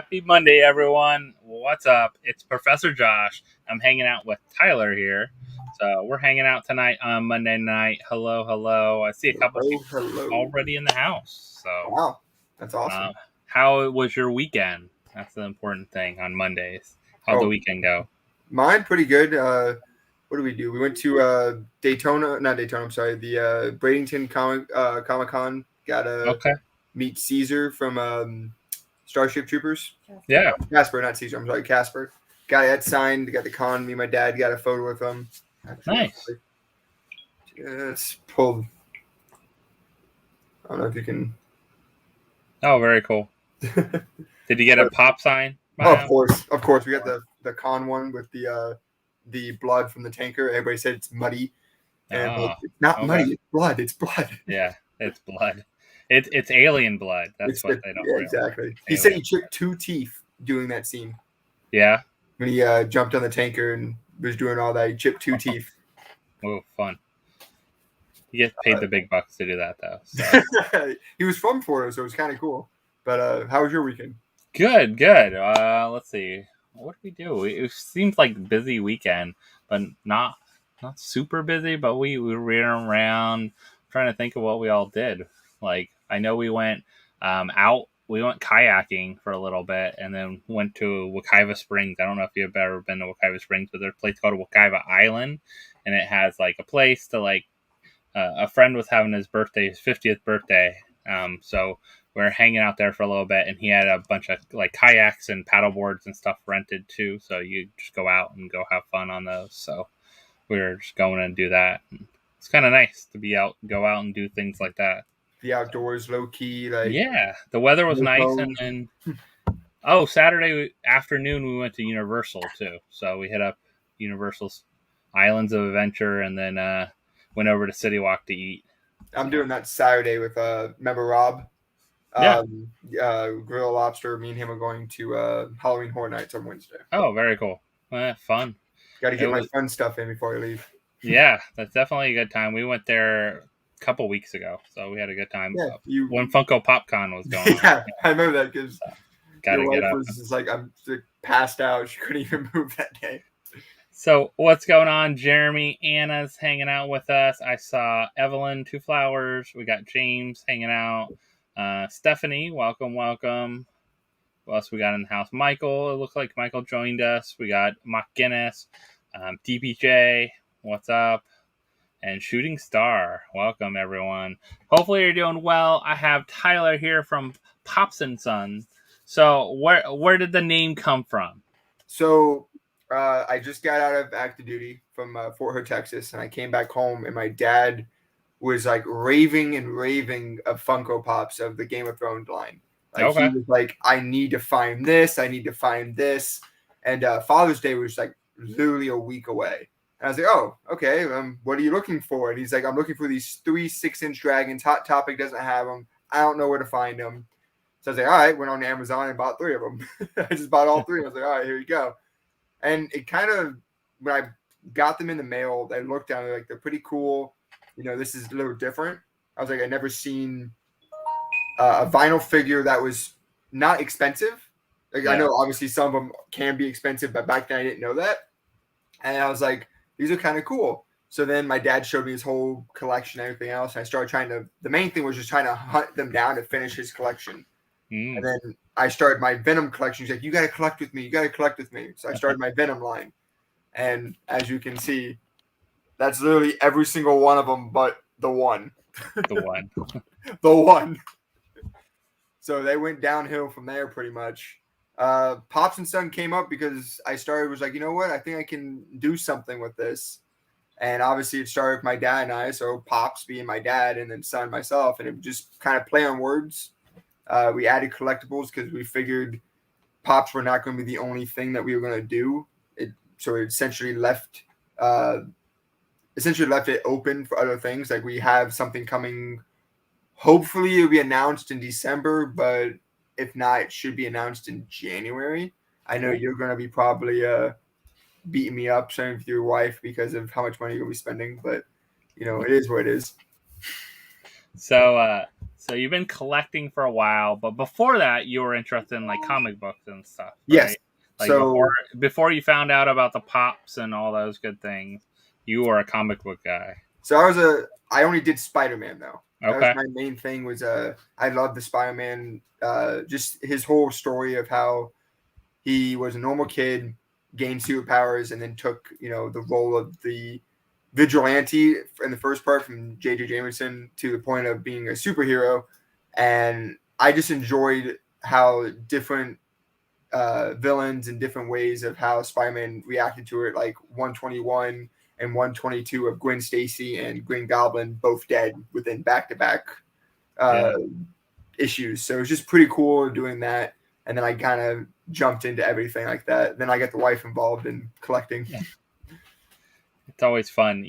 Happy Monday, everyone. What's up? It's Professor Josh. I'm hanging out with Tyler here. So we're hanging out tonight on Monday night. Hello, hello. I see a couple people already in the house. So wow, that's awesome. How was your weekend? That's the important thing on Mondays. How'd the weekend go? Mine pretty good. What did we do? We went to the Bradenton Comic-Con. Got to meet Caesar from Starship Troopers. Yeah. Casper, not Caesar. I'm sorry, Casper. Got that signed. Got the con. Me and my dad got a photo with him. Nice. Just pulled. I don't know if you can. Oh, very cool. Did you get a pop sign? Oh, of course. We got the con one with the blood from the tanker. Everybody said it's muddy. And it's not muddy. It's blood. It's blood. Yeah, it's blood. It's alien blood. That's what they don't realize. Exactly. He said he chipped 2 teeth doing that scene. Yeah. When he jumped on the tanker and was doing all that, he chipped 2 teeth. Oh, fun. He gets paid the big bucks to do that, though. So. He was from Florida, so it was kind of cool. But how was your weekend? Good. Let's see. What did we do? It seems like a busy weekend, but not super busy. But we ran around trying to think of what we all did. Like, I know we went out. We went kayaking for a little bit, and then went to Wekiva Springs. I don't know if you've ever been to Wekiva Springs, but there's a place called Wekiva Island, and it has like a place to like. A friend was having his 50th birthday. So we're hanging out there for a little bit, and he had a bunch of like kayaks and paddle boards and stuff rented too. So you just go out and go have fun on those. So we were just going and do that. It's kind of nice to go out and do things like that. The outdoors, low key, the weather was nice, and then Saturday afternoon we went to Universal too. So we hit up Universal's Islands of Adventure, and then went over to City Walk to eat. I'm doing that Saturday with remember Rob? Grill Lobster. Me and him are going to Halloween Horror Nights on Wednesday. Oh, very cool. Fun. Got to get my fun stuff in before I leave. Yeah, that's definitely a good time. We went there a couple weeks ago, so we had a good time. Yeah, when Funko PopCon was going on. Yeah, I remember that because your wife was just like, I'm passed out. She couldn't even move that day. So what's going on? Jeremy, Anna's hanging out with us. I saw Evelyn, 2 Flowers. We got James hanging out. Stephanie, welcome. What else we got in the house? Michael, it looks like Michael joined us. We got Mock Guinness, DPJ, what's up? And Shooting Star, welcome everyone. Hopefully you're doing well. I have Tyler here from PopsNSon. So where did the name come from? So I just got out of active duty from Fort Hood, Texas, and I came back home, and my dad was like raving of Funko Pops of the Game of Thrones line. He was like, I need to find this. And Father's Day was like literally a week away. And I was like, oh, okay. What are you looking for? And he's like, I'm looking for these 3 6-inch dragons. Hot Topic doesn't have them. I don't know where to find them. So I was like, all right. Went on Amazon and bought 3 of them. I just bought all 3. I was like, all right, here you go. And it kind of, when I got them in the mail, I looked down, like, they're pretty cool. You know, this is a little different. I was like, I'd never seen a vinyl figure that was not expensive. Like, I know obviously some of them can be expensive, but back then I didn't know that. And I was like, these are kind of cool. So then my dad showed me his whole collection and everything else. And I started trying to, the main thing was just trying to hunt them down to finish his collection. And then I started my Venom collection. He's like, you got to collect with me. You got to collect with me. So I started my Venom line. And as you can see, that's literally every single one of them but the one. The one. The one. So they went downhill from there pretty much. PopsNSon came up because I was like, you know what? I think I can do something with this. And obviously it started with my dad and I. So Pops being my dad and then Son myself. And it would just kind of play on words. We added collectibles because we figured Pops were not going to be the only thing that we were going to do. So it essentially left it open for other things. Like we have something coming. Hopefully it'll be announced in December, but if not, it should be announced in January. I know you're going to be probably beating me up, sharing with your wife because of how much money you're going to be spending, but it is what it is. So you've been collecting for a while, but before that, you were interested in like comic books and stuff, right? Yes. Like so before you found out about the Pops and all those good things, you were a comic book guy. So I only did Spider-Man though. That Okay. was my main thing. Was I love the Spider-Man, just his whole story of how he was a normal kid, gained superpowers, and then took the role of the vigilante in the first part from J.J. Jameson to the point of being a superhero. And I just enjoyed how different villains and different ways of how Spider-Man reacted to it, like 121 and 122 of Gwen Stacy and Green Goblin both dead within back-to-back issues. So it was just pretty cool doing that. And then I kind of jumped into everything like that. Then I got the wife involved in collecting. Yeah. It's always fun.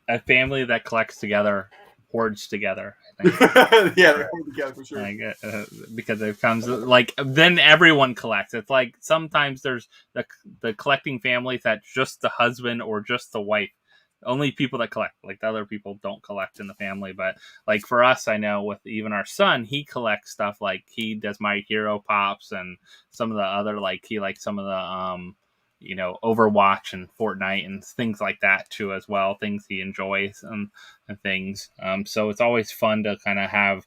A family that collects together hoards together. I think. Yeah, they hoard together for sure. Like, because it comes like then everyone collects. It's like sometimes there's the collecting families that's just the husband or just the wife. Only people that collect, like the other people don't collect in the family. But like for us, I know with even our son, he collects stuff. Like he does My Hero Pops and some of the other, like he likes some of the Overwatch and Fortnite and things like that too as well. Things he enjoys and things. So it's always fun to kind of have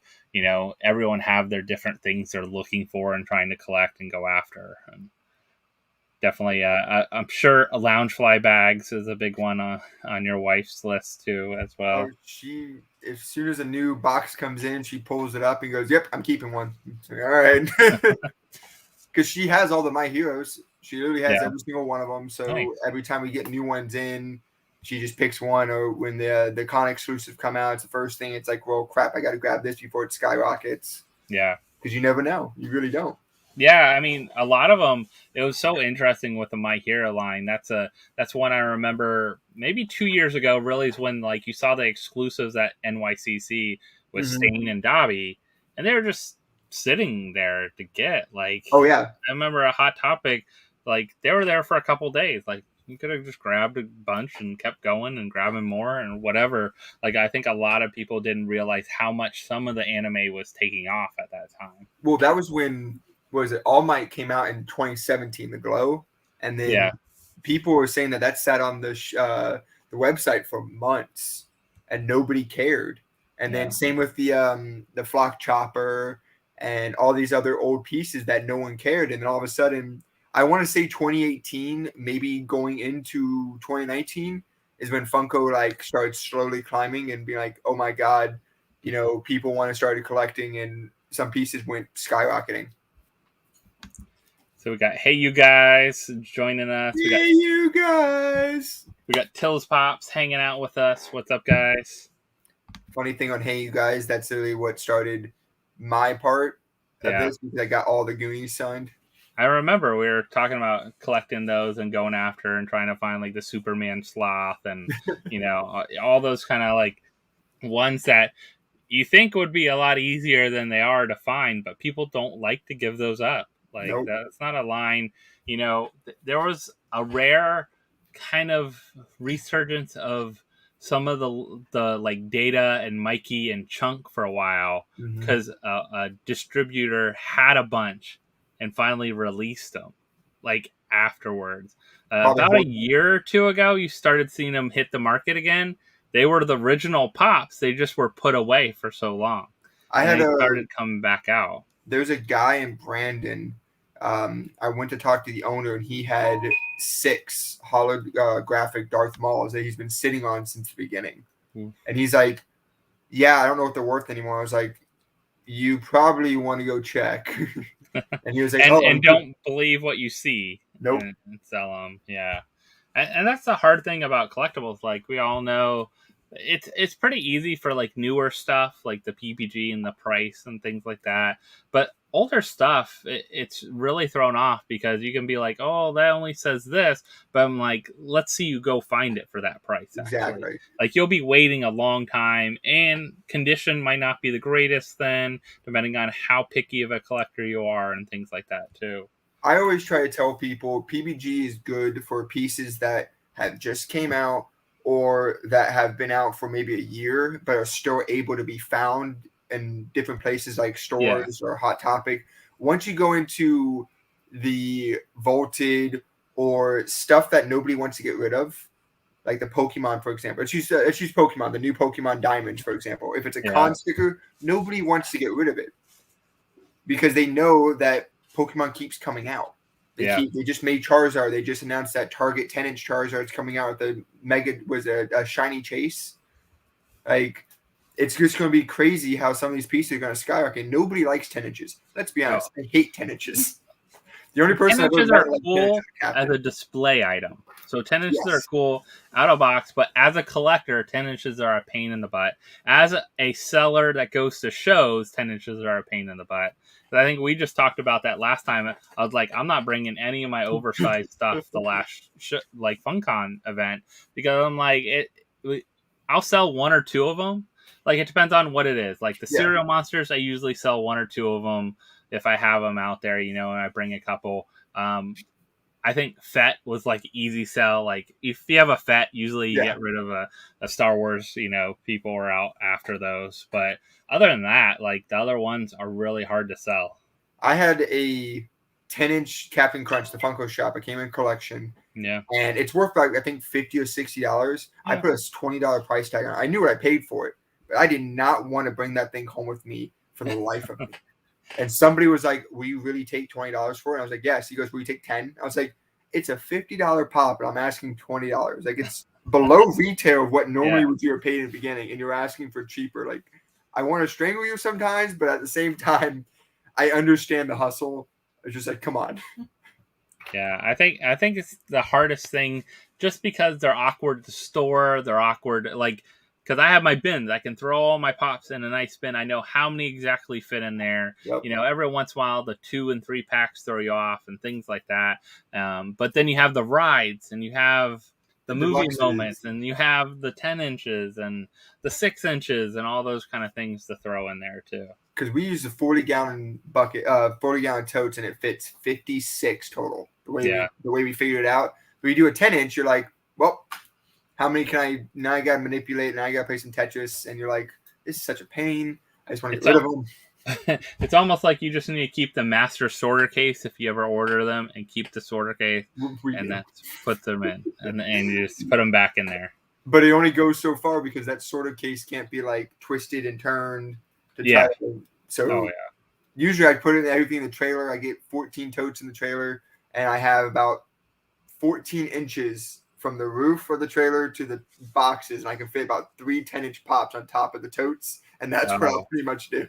everyone have their different things they're looking for and trying to collect and go after. And definitely, I'm sure a Loungefly bags is a big one on your wife's list too as well. She, as soon as a new box comes in, she pulls it up and goes, "Yep, I'm keeping one." Like, all right, because she has all the My Heroes. She literally has every single one of them. So Nice. every time we get new ones in, she just picks one. Or when the con exclusive come out, it's the first thing. It's like, well, crap, I got to grab this before it skyrockets. Yeah. Because you never know. You really don't. Yeah, I mean, a lot of them. It was so interesting with the My Hero line. That's one I remember. Maybe 2 years ago, really, is when like you saw the exclusives at NYCC with Stain and Dobby, and they were just sitting there to get. Like, oh yeah, I remember a Hot Topic. Like they were there for a couple days. Like you could have just grabbed a bunch and kept going and grabbing more and whatever. Like I think a lot of people didn't realize how much some of the anime was taking off at that time. Well, that was when. Was it All Might came out in 2017, The Glow, and then people were saying that sat on the website for months and nobody cared. And then same with the Flock Chopper and all these other old pieces that no one cared. And then all of a sudden, I want to say 2018, maybe going into 2019 is when Funko like started slowly climbing and being like, oh my God, people want to start collecting, and some pieces went skyrocketing. So we got Hey You Guys joining us. Hey You Guys. We got Tills Pops hanging out with us. What's up, guys? Funny thing on Hey You Guys, that's really what started my part of this, because I got all the Goonies signed. I remember we were talking about collecting those and going after and trying to find like the Superman sloth and all those kind of like ones that you think would be a lot easier than they are to find, but people don't like to give those up. Like that's not a line. There was a rare kind of resurgence of some of the like Data and Mikey and Chunk for a while because a distributor had a bunch and finally released them like afterwards. Probably About more. a year or two ago, you started seeing them hit the market again. They were the original Pops. They just were put away for so long, I and had they a started coming back out. There's a guy in Brandon. I went to talk to the owner, and he had 6 holographic Darth Mauls that he's been sitting on since the beginning. Mm. And he's like, "Yeah, I don't know what they're worth anymore." I was like, "You probably want to go check." And he was like, "Oh, And don't believe what you see nope, and sell them." Yeah, and that's the hard thing about collectibles. Like we all know, it's pretty easy for like newer stuff, like the PPG and the price and things like that. But older stuff, it's really thrown off because you can be like, oh, that only says this, but I'm like, let's see you go find it for that price. Actually, exactly." like you'll be waiting a long time, and condition might not be the greatest then, depending on how picky of a collector you are and things like that too. I always try to tell people PBG is good for pieces that have just came out or that have been out for maybe a year but are still able to be found in different places like Yeah, stores or Hot Topic. Once you go into the vaulted or stuff that nobody wants to get rid of, like the Pokemon, for example. Let's use Pokemon, the new Pokemon Diamonds, for example. If it's a yeah, con sticker, nobody wants to get rid of it because they know that Pokemon keeps coming out. yeah. They just made Charizard. They just announced that Target 10-inch Charizard is coming out. The Mega was a shiny chase. Like it's just going to be crazy how some of these pieces are going to skyrocket. Nobody likes 10 inches. Let's be No. honest. I hate 10 inches. The only 10 person I've ever inches met are like 10 inches cool is a as captain. a display item. So 10 inches are Yes. cool out of box, but as a collector, 10 inches are a pain in the butt. As a seller that goes to shows, 10 inches are a pain in the butt. But I think we just talked about that last time. I was like, I'm not bringing any of my oversized stuff the last like FunCon event because I'm like, I'll sell one or two of them. Like it depends on what it is. Like the Yeah. cereal monsters, I usually sell one or two of them if I have them out there, and I bring a couple. I think Fett was like easy sell. Like if you have a Fett, usually you Yeah. get rid of a Star Wars. People are out after those. But other than that, like the other ones are really hard to sell. I had a 10-inch Captain Crunch, the Funko shop. It came in collection. Yeah, And it's worth like I think $50 or $60. I yeah, put a $20 price tag on it. I knew what I paid for it, but I did not want to bring that thing home with me for the life of me. And somebody was like, "Will you really take $20 for it?" And I was like, "Yes." He goes, "Will you take 10?" I was like, "It's a $50 pop, and I'm asking $20. Like it's below retail of what normally yeah. would you have paid in the beginning, and you're asking for cheaper. Like I want to strangle you sometimes, but at the same time, I understand the hustle. It's just like, come on." Yeah, I think it's the hardest thing, just because they're awkward to store. They're awkward, like because I have my bins. I can throw all my pops in a nice bin. I know how many exactly fit in there. Yep. Every once in a while, the 2 and 3 packs throw you off and things like that. But then you have the rides, and you have the The movie deluxes. moments, and you have the 10 inches and the 6 inches, and all those kind of things to throw in there too. Because we use a 40-gallon bucket, 40-gallon totes, and it fits 56 total. Yeah, The way we figured it out. But you do a 10-inch, you're like, well, how many can I now? I gotta manipulate. Now I gotta play some Tetris, and you're like, this is such a pain. I just want to it's get rid of them. it's almost like you just need to keep the master sorter case if you ever order them, and keep the sorter case, We and do. that's put them in, and you just put them back in there. But it only goes so far because that sort of case can't be like twisted and turned to try. Yeah. So Oh yeah. usually I put in everything in the trailer. I get 14 totes in the trailer, and I have about 14 inches from the roof of the trailer to the boxes, and I can fit about 3 10-inch pops on top of the totes, and that's what I'll pretty much do.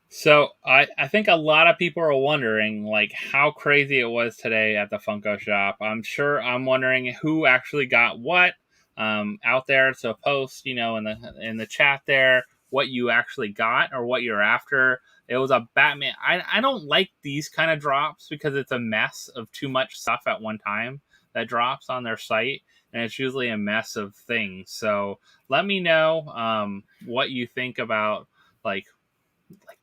So I think a lot of people are wondering like how crazy it was today at the Funko shop. I'm wondering who actually got what out there. So post in the chat there what you actually got or what you're after. It was a Batman. I don't like these kind of drops because it's a mess of too much stuff at one time that drops on their site, and it's usually a mess of things. So let me know what you think about like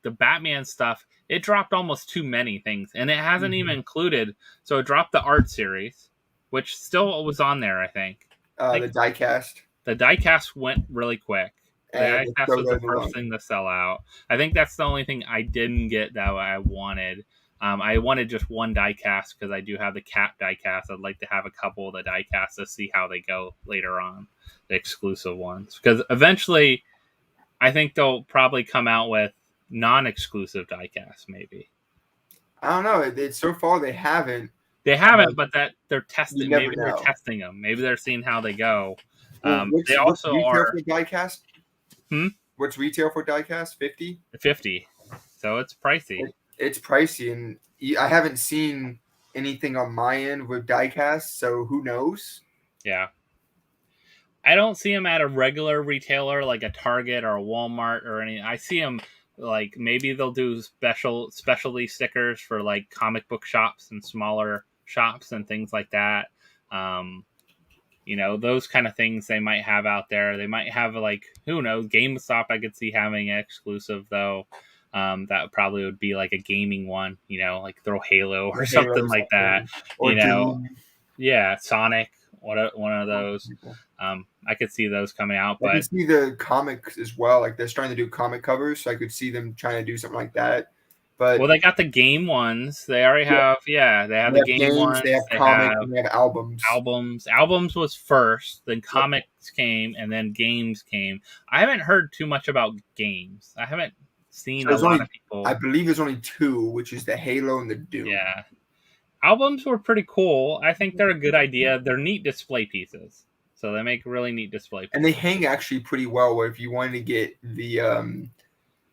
the Batman stuff. It dropped almost too many things, and it hasn't even included. So it dropped the art series, which still was on there. I The think diecast the diecast went really quick. The and the diecast was photo the of the first run. thing to sell out. I think that's the only thing I didn't get that I wanted. I wanted just one diecast because I do have the Cap diecast. I'd like to have a couple of the diecasts to see how they go later on, the exclusive ones. Because eventually, I think they'll probably come out with non-exclusive diecasts, maybe. I don't know. So far they haven't. They haven't, but that they're You testing. never Maybe they're know. testing them. Maybe they're seeing how they go. Well, They what's also retail are for diecast? hmm? What's retail for diecast? 50? 50, so it's pricey. It's pricey, and I haven't seen anything on my end with diecast, so who knows? Yeah. I don't see them at a regular retailer like a Target or a Walmart or any. I see them like maybe they'll do specialty stickers for like comic book shops and smaller shops and things like that. Um, those kind of things they might have out there. They might have like who knows, GameStop. I could see having an exclusive though. That probably would be like a gaming one. Like throw Halo or something like that. Or Doom. Yeah, Sonic. One of those. I could see those coming out, I but can see the comics as well. Like they're starting to do comic covers, so I could see them trying to do something like that. But well, they got the game ones. They already have, they have they the have game games, ones. they have They comics, have and they have albums. Albums was first, then comics came, and then games came. I haven't heard too much about games. I haven't seen a lot of people. I believe there's only two, which is the Halo and the Doom. Yeah, albums were pretty cool. I think they're a good idea. They're neat display pieces. So they make really neat display pieces. And they hang actually pretty well. Where if you want to get the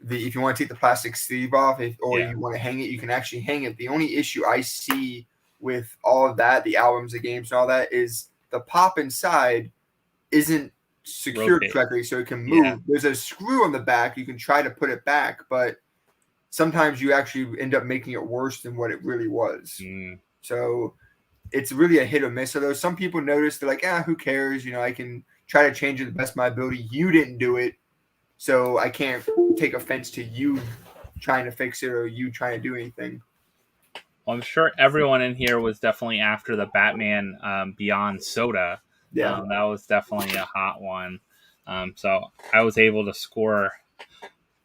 if you want to take the plastic sleeve off, you want to hang it, you can actually hang it. The only issue I see with all of that, the albums, the games, and all that, is the pop inside isn't secured correctly, so it can move. Yeah. There's a screw on the back. You can try to put it back, but sometimes you actually end up making it worse than what it really was. So it's really a hit or miss. Although some people notice, they're like, who cares? I can try to change it to the best of my ability. You didn't do it, so I can't take offense to you trying to fix it or you trying to do anything. Well, I'm sure everyone in here was definitely after the Batman Beyond soda. Yeah, that was definitely a hot one. So I was able to score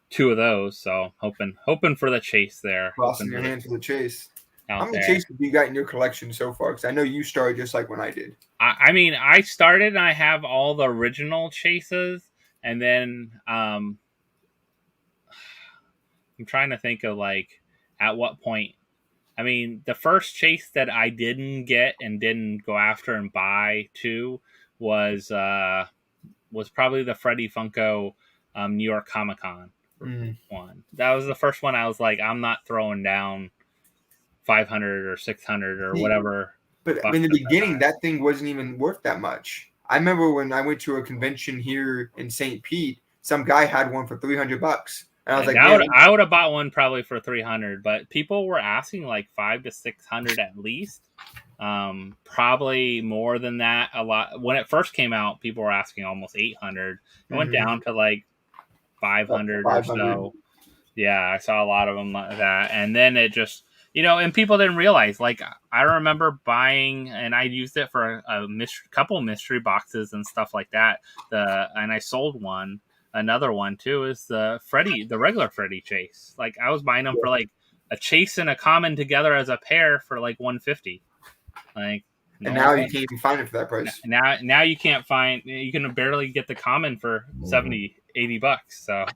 2 of those. So hoping for the chase there. Crossing your hands for the chase. How many chases have you got in your collection so far? Because I know you started just like when I did. I started and I have all the original chases, and then I'm trying to think of like at what point. The first chase that I didn't get and didn't go after and buy too was probably the Freddy Funko New York Comic Con one. That was the first one I was like, I'm not throwing down 500 or 600 or whatever. But in the beginning, that thing wasn't even worth that much. I remember when I went to a convention here in St. Pete, some guy had one for $300. And I was like, I would have bought one probably for 300, but people were asking like 500 to 600 at least. Probably more than that. A lot when it first came out, people were asking almost 800. It went down to like 500 or so. Yeah, I saw a lot of them like that, and then it just and people didn't realize. Like I remember buying, and I used it for a couple mystery boxes and stuff like that. And I sold one. Another one too is the regular Freddy chase. Like I was buying them for like a chase and a common together as a pair for like $150. Like, and now you can't even find it for that price. Now you can't find. You can barely get the common for $70-$80. So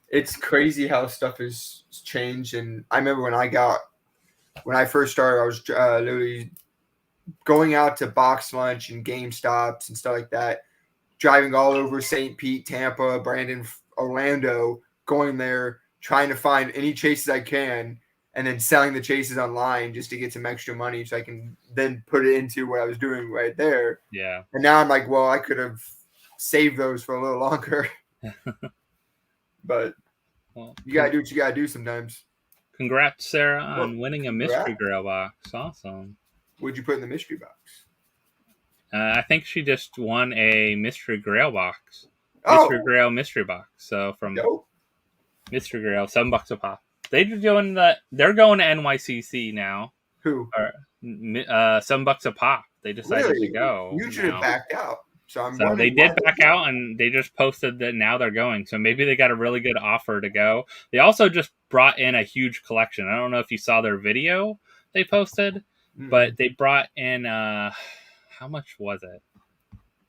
it's crazy how stuff has changed. And I remember when I first started, I was literally going out to box lunch and GameStops and stuff like that. Driving all over St. Pete, Tampa, Brandon, Orlando, going there, trying to find any chases I can, and then selling the chases online just to get some extra money so I can then put it into what I was doing right there. Yeah. And now I'm like, well, I could have saved those for a little longer. But you got to do what you got to do sometimes. Congrats, Sarah, on winning a mystery grail box. Awesome. What'd you put in the mystery box? I think she just won a mystery grail box. Mystery grail mystery box. So from Mystery Grail, $7 a pop. They're going to NYCC now. Who? $7 a pop. They decided to go. You should have backed out. So I'm So they wondering why did they back out, and they just posted that now they're going. So maybe they got a really good offer to go. They also just brought in a huge collection. I don't know if you saw their video they posted, Mm-mm. but they brought in how much was it?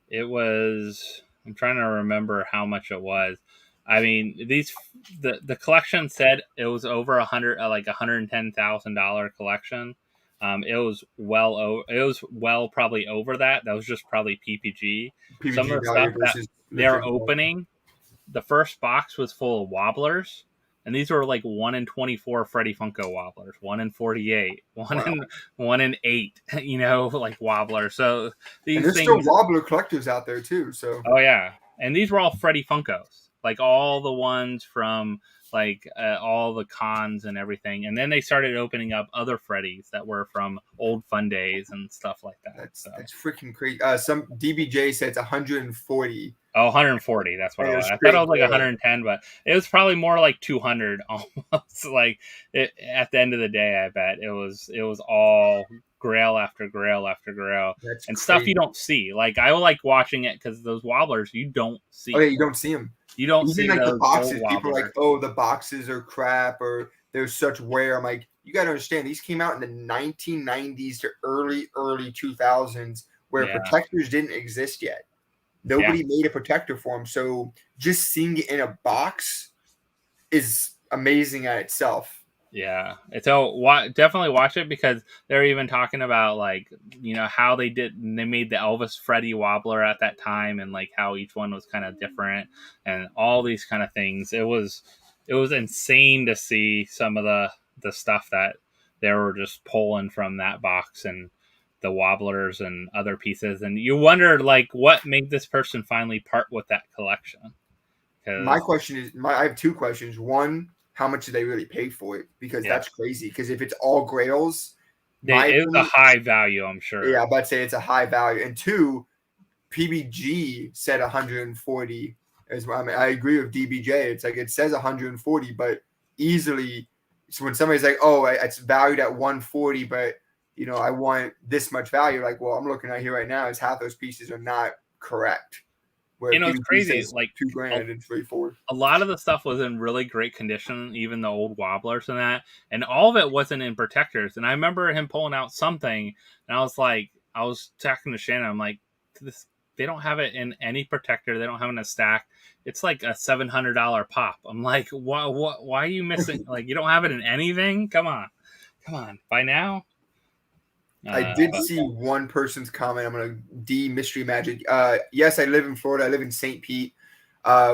It was, I'm trying to remember how much it was. I mean, the collection said it was over like $110,000 collection. It was well probably over that. That was just probably PPG. Some PPG of the value stuff that versus they're legit value. opening, the first box was full of wobblers, and these were like 1 in 24 Freddy Funko wobblers, 1 in 48, Wow. 1 in 8, like wobblers. So And these there's still things. wobbler collectors out there too. So Oh yeah, and these were all Freddy Funkos, like all the ones from like all the cons and everything. And then they started opening up other Freddys that were from old fun days and stuff like that. So that's freaking crazy. Some DBJ said it's 140 oh, 140. That's what and it it was. was I thought it straight was like gray. 110, but it was probably more like 200 almost. Like at the end of the day, I bet it was all grail after grail after grail That's and stuff you crazy. don't see. Like I like watching it because those wobblers you don't Oh see. yeah, you don't see them. You don't Even see like the those old boxes, people are like, wobblers. oh, the boxes are crap or there's such wear. I'm like, you got to understand, these came out in the 1990s to early 2000s where Yeah, protectors didn't exist yet. yeah, Nobody made a protector for them. So just seeing it in a box is amazing at itself. yeah. So definitely watch it because they're even talking about like how they made the Elvis Freddie wobbler at that time and like how each one was kind of different and all these kind of things. It was insane to see some of the stuff that they were just pulling from that box and the wobblers and other pieces, and you wonder like what made this person finally part with that collection My because question is, I have two questions. One, how much did they really pay for it? Because yeah, that's crazy. Because if it's all grails, my it was a opinion, high value, I'm yeah, sure. I'm about to say it's a high value. And two, PBG said 140 as well. I mean, I agree with DBJ. It's like it says 140, but easily, so when somebody's like, "Oh, it's valued at 140," but I want this much value. Like, well, I'm looking at here right now is half those pieces are not correct. Where It's PBG crazy. says Like 2 grand and 3 4. a lot of the stuff was in really great condition, even the old wobblers and that, and all of it wasn't in protectors. And I remember him pulling out something, and I was talking to Shannon. I'm like, this they don't have it in any protector. They don't have it in a stack. It's like a $700 pop. I'm like, why are you missing? Like, you don't have it in anything? Come on. By now, I did but see one person's comment. I'm gonna D Mystery Magic. Yes, I live in Florida. I live in St. Pete.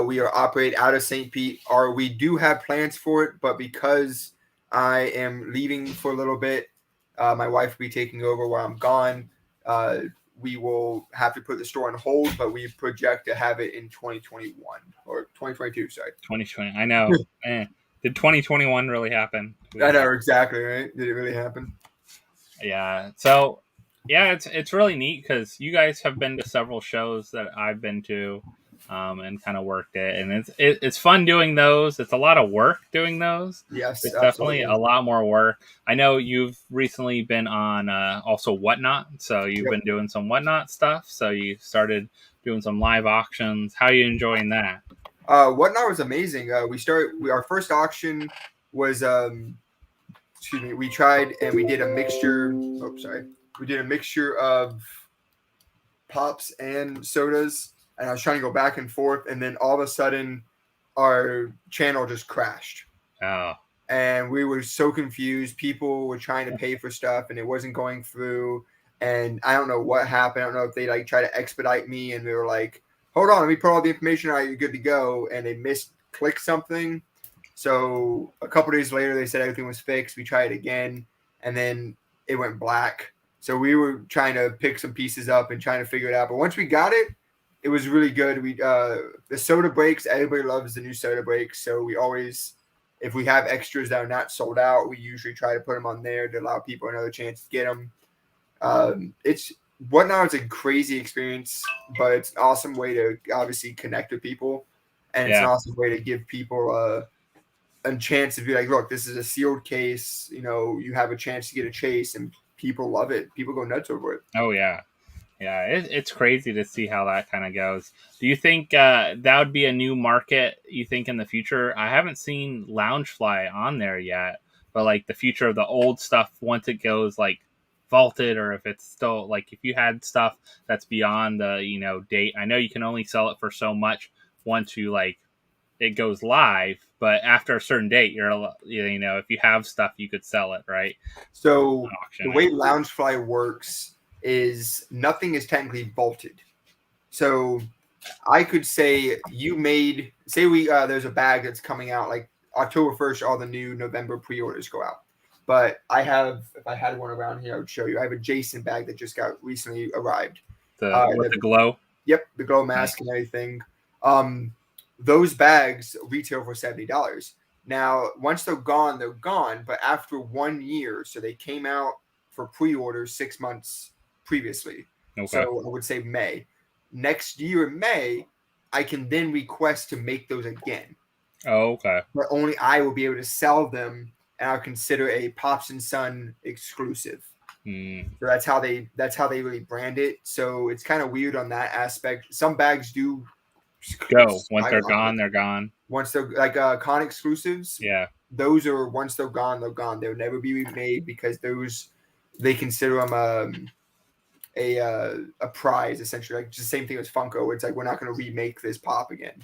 We are operate out of St. Pete. We do have plans for it, but because I am leaving for a little bit, my wife will be taking over while I'm gone. Uh, we will have to put the store on hold, but we project to have it in 2021 or 2022. Sorry. 2020. I know. Did 2021 really happen? I Who know knows? exactly, right? Did it really happen? Yeah. So yeah, it's really neat because you guys have been to several shows that I've been to, and kind of worked it, and it's fun doing those. It's a lot of work doing those. Yes, It's definitely absolutely. a lot more work. I know you've recently been on also Whatnot, so you've Yep. been doing some Whatnot stuff. So you started doing some live auctions. How are you enjoying that? Whatnot was amazing. Our first auction was excuse me. We tried and we did a mixture. Oh, sorry. We did a mixture of pops and sodas, and I was trying to go back and forth, and then all of a sudden, our channel just crashed, Oh, and we were so confused. People were trying to pay for stuff, and it wasn't going through. And I don't know what happened. I don't know if they like try to expedite me, and they were like, "Hold on, let me put all the information out. You're good to go," and they misclicked something. So a couple days later, they said everything was fixed. We tried again, and then it went black. So we were trying to pick some pieces up and trying to figure it out. But once we got it, it was really good. The soda breaks. Everybody loves the new soda breaks. So we always, if we have extras that are not sold out, we usually try to put them on there to allow people another chance to get them. It's Whatnot is a crazy experience, but it's an awesome way to obviously connect with people, and it's an yeah. awesome way to give people a chance to be like, look, this is a sealed case. You have a chance to get a chase, and people love it. People go nuts over it. Oh yeah. Yeah, it's crazy to see how that kind of goes. Do you think that would be a new market? You think in the future? I haven't seen Loungefly on there yet, but like the future of the old stuff once it goes like vaulted, or if it's still like if you had stuff that's beyond the date. I know you can only sell it for so much once you like it goes live, but after a certain date, if you have stuff, you could sell it, right? So the Auction it. way Loungefly works is nothing is technically vaulted. So I could say you made say we there's a bag that's coming out like October 1st. All the new November pre-orders go out. But I have, if I had one around here, I would show you. I have a Jason bag that just got recently arrived. The with the glow. Yep, the glow mask and Nice. everything. Um, those bags retail for $70. Now, once they're gone, they're gone. But after 1 year, so they came out for pre-order 6 months previously. Okay. So I would say May. Next year in May, I can then request to make those again. Oh, okay. But only I will be able to sell them, and I'll consider a PopsNSon exclusive. Mm. So that's how they really brand it. So it's kind of weird on that aspect. Some bags do Go. Once they're skyrocket. gone, they're gone. Once they're like con exclusives, Yeah. those are once they're gone, they're gone. They'll never be remade because those they consider them a prize essentially. Like just the same thing as Funko. It's like we're not going to remake this pop again.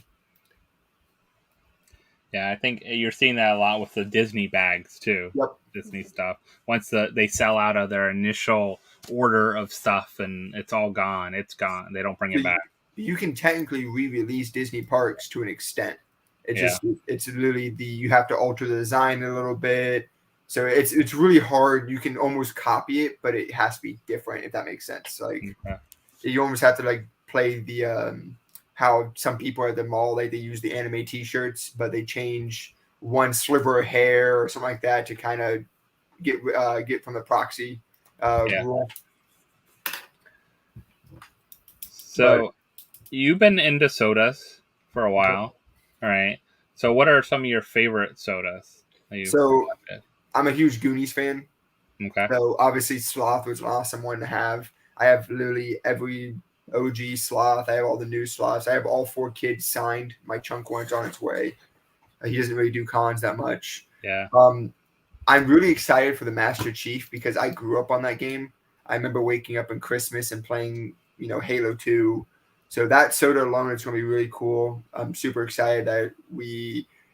Yeah, I think you're seeing that a lot with the Disney bags too. Yep. Disney stuff. Once they sell out of their initial order of stuff and it's all gone, it's gone. They don't bring it back. You can technically re-release Disney parks to an extent. It's Yeah. just it's literally you have to alter the design a little bit. So it's really hard. You can almost copy it, but it has to be different if that makes sense. Like Okay. you almost have to like play the how some people at the mall like they use the anime T-shirts, but they change one sliver of hair or something like that to kind of get from the proxy Yeah. rule. But So you've been into sodas for a while. All right. So what are some of your favorite sodas that you've so collected? I'm a huge Goonies fan. Okay. So obviously Sloth was an awesome one to have. I have literally every OG Sloth. I have all the new Sloths. I have all 4 kids signed. My chunk one's on its way. He doesn't really do cons that much. Yeah. I'm really excited for the Master Chief because I grew up on that game. I remember waking up on Christmas and playing, Halo 2. So that soda alone is going to be really cool. I'm super excited that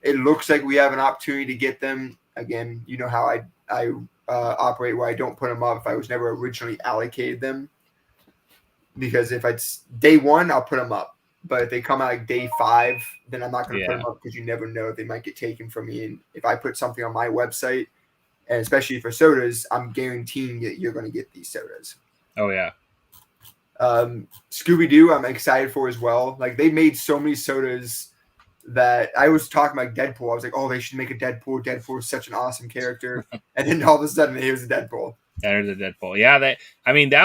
it looks like we have an opportunity to get them. Again, you know how I operate where I don't put them up if I was never originally allocated them. Because if it's day 1, I'll put them up. But if they come out like day 5, then I'm not going to put Yeah. them up because you never know. They might get taken from me. And if I put something on my website, and especially for sodas, I'm guaranteeing that you're going to get these sodas. Oh yeah. Scooby-Doo, I'm excited for as well. Like they made so many sodas that I was talking about Deadpool. I was like, oh, they should make a Deadpool. Deadpool is such an awesome character. And then all of a sudden, here's a Deadpool. There's a Deadpool. Yeah, that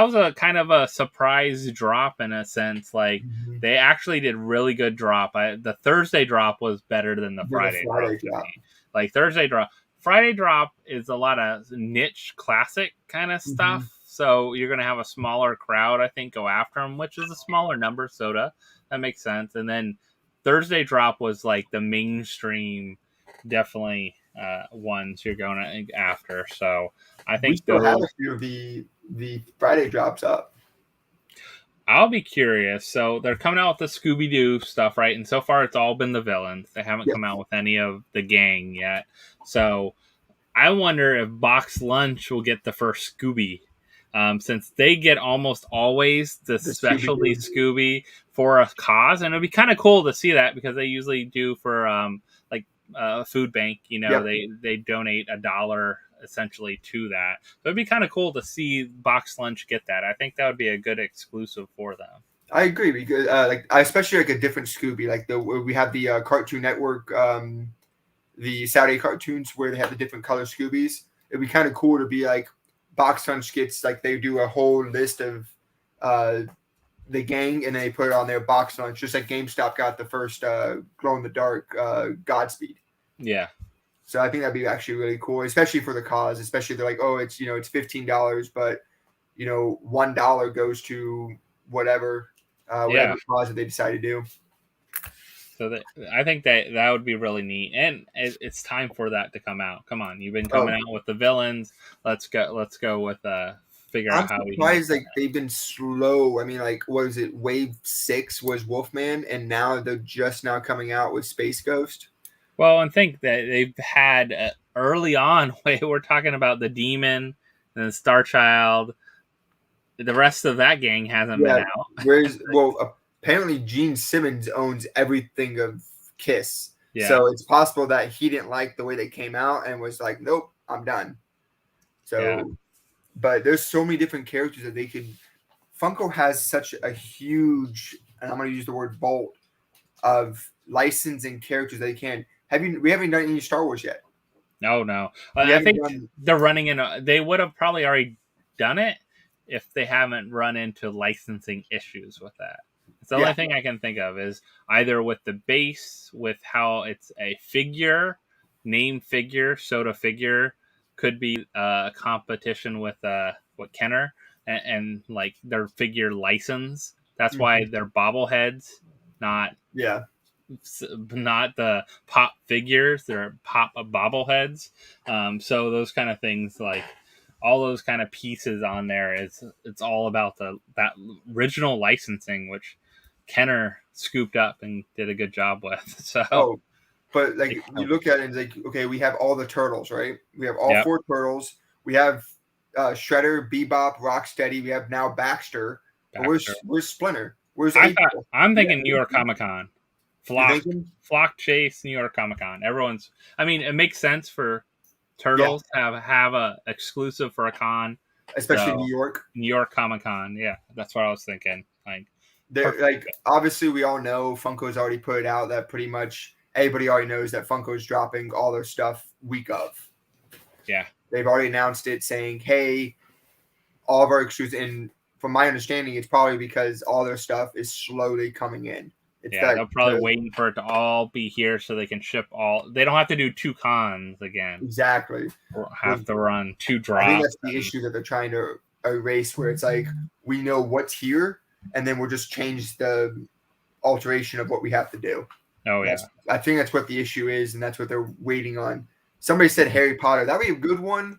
was a kind of a surprise drop in a sense. Like they actually did really good drop. The Thursday drop was better than the Friday drop. Like Thursday drop. Friday drop is a lot of niche classic kind of stuff. So you're going to have a smaller crowd, I think, go after them, which is a smaller number soda. That makes sense. And then Thursday drop was like the mainstream, definitely ones you're going after. So I think we still have a few of the Friday drops up. I'll be curious. So they're coming out with the Scooby Doo stuff, right? And so far, it's all been the villains. They haven't come out with any of the gang yet. So I wonder if Box Lunch will get the first Scooby, since they get almost always the specialty Scooby for a cause, and it'd be kind of cool to see that because they usually do for like a food bank. They donate $1 essentially to that. So it'd be kind of cool to see Box Lunch get that. I think that would be a good exclusive for them. I agree because especially like a different Scooby, like we have the Cartoon Network, the Saturday cartoons where they have the different color Scoobies. It'd be kind of cool to be like Box Lunch gets like they do a whole list of the gang and they put it on their Box Lunch, just like GameStop got the first glow in the dark Godspeed. Yeah. So I think that'd be actually really cool, especially for the cause. Especially they're like, oh, it's $15, but $1 goes to whatever Yeah. cause that they decide to do. So I think that would be really neat, and it's time for that to come out. Come on, you've been coming out with the villains. Let's go with figure I'm out how we can get surprised they've been slow. I mean, what was it? Wave 6 was Wolfman, and now they're just now coming out with Space Ghost. Well, and think that they've had early on. We're talking about the Demon and the Star Child. The rest of that gang hasn't been out. Apparently Gene Simmons owns everything of Kiss. Yeah. So it's possible that he didn't like the way they came out and was like, nope, I'm done. So, but there's so many different characters that they could. Funko has such a huge, and I'm going to use the word bolt, of licensing characters they can. We haven't done any Star Wars yet. No. I think they're running in. They would have probably already done it if they haven't run into licensing issues with that. It's the only thing I can think of is either with the base, with how it's a figure, name figure, soda figure, could be a competition with Kenner and like their figure license. That's why they're bobbleheads, not the pop figures. They're pop bobbleheads. So those kind of things, like all those kind of pieces on there, it's all about that original licensing, which Kenner scooped up and did a good job with. So, but like you look at it, and it's like, okay, we have all the turtles, right? We have all 4 turtles. We have Shredder, Bebop, Rocksteady. We have now Baxter. Where's Splinter? Where's April? I'm thinking New York Comic Con. Flock Chase, New York Comic Con. Everyone's. I mean, it makes sense for Turtles to have a exclusive for a con, especially New York Comic Con. Yeah, that's what I was thinking. Obviously, we all know Funko's already put it out that pretty much everybody already knows that Funko's dropping all their stuff week of. Yeah, they've already announced it, saying, "Hey, all of our exclusives." And from my understanding, it's probably because all their stuff is slowly coming in. They're probably waiting for it to all be here so they can ship all. They don't have to do 2 cons again. Exactly. Or have to run 2 drops. I think that's the issue that they're trying to erase, where it's like, we know what's here, and then we'll just change the alteration of what we have to do. Oh, yeah. I think that's what the issue is, and that's what they're waiting on. Somebody said Harry Potter. That would be a good one,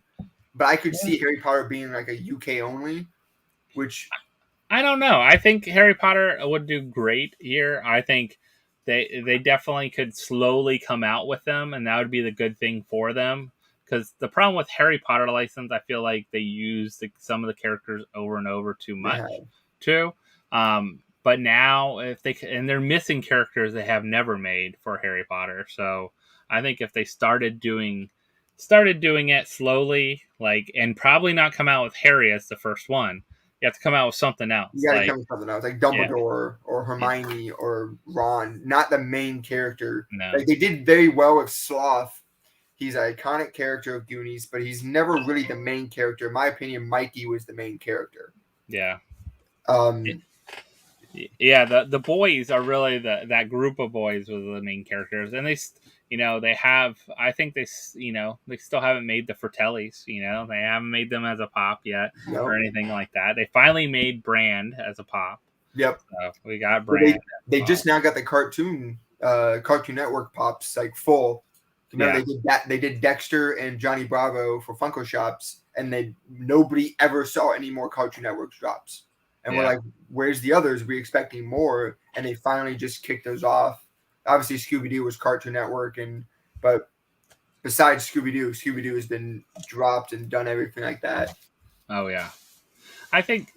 but I could see Harry Potter being like a UK only, which... I don't know. I think Harry Potter would do great here. I think they definitely could slowly come out with them, and that would be the good thing for them. Because the problem with Harry Potter license, I feel like they use some of the characters over and over too much, too. But now, they're missing characters they have never made for Harry Potter. So I think if they started doing it slowly, and probably not come out with Harry as the first one. You have to come out with something else. You got to come with something else, like Dumbledore or Hermione or Ron, not the main character. No. They did very well with Sloth. He's an iconic character of Goonies, but he's never really the main character. In my opinion, Mikey was the main character. Yeah. The boys are really that group of boys with the main characters, and they have. I think they still haven't made the Fratellis. They haven't made them as a pop yet or anything like that. They finally made Brand as a pop. Yep. So we got Brand. They just now got the Cartoon Network pops full. Remember they did Dexter and Johnny Bravo for Funko Shops, and nobody ever saw any more Cartoon Network drops. And we're like, where's the others? We're expecting more, and they finally just kicked those off. Obviously, Scooby-Doo was Cartoon Network, but besides Scooby-Doo has been dropped and done everything like that. Oh yeah, I think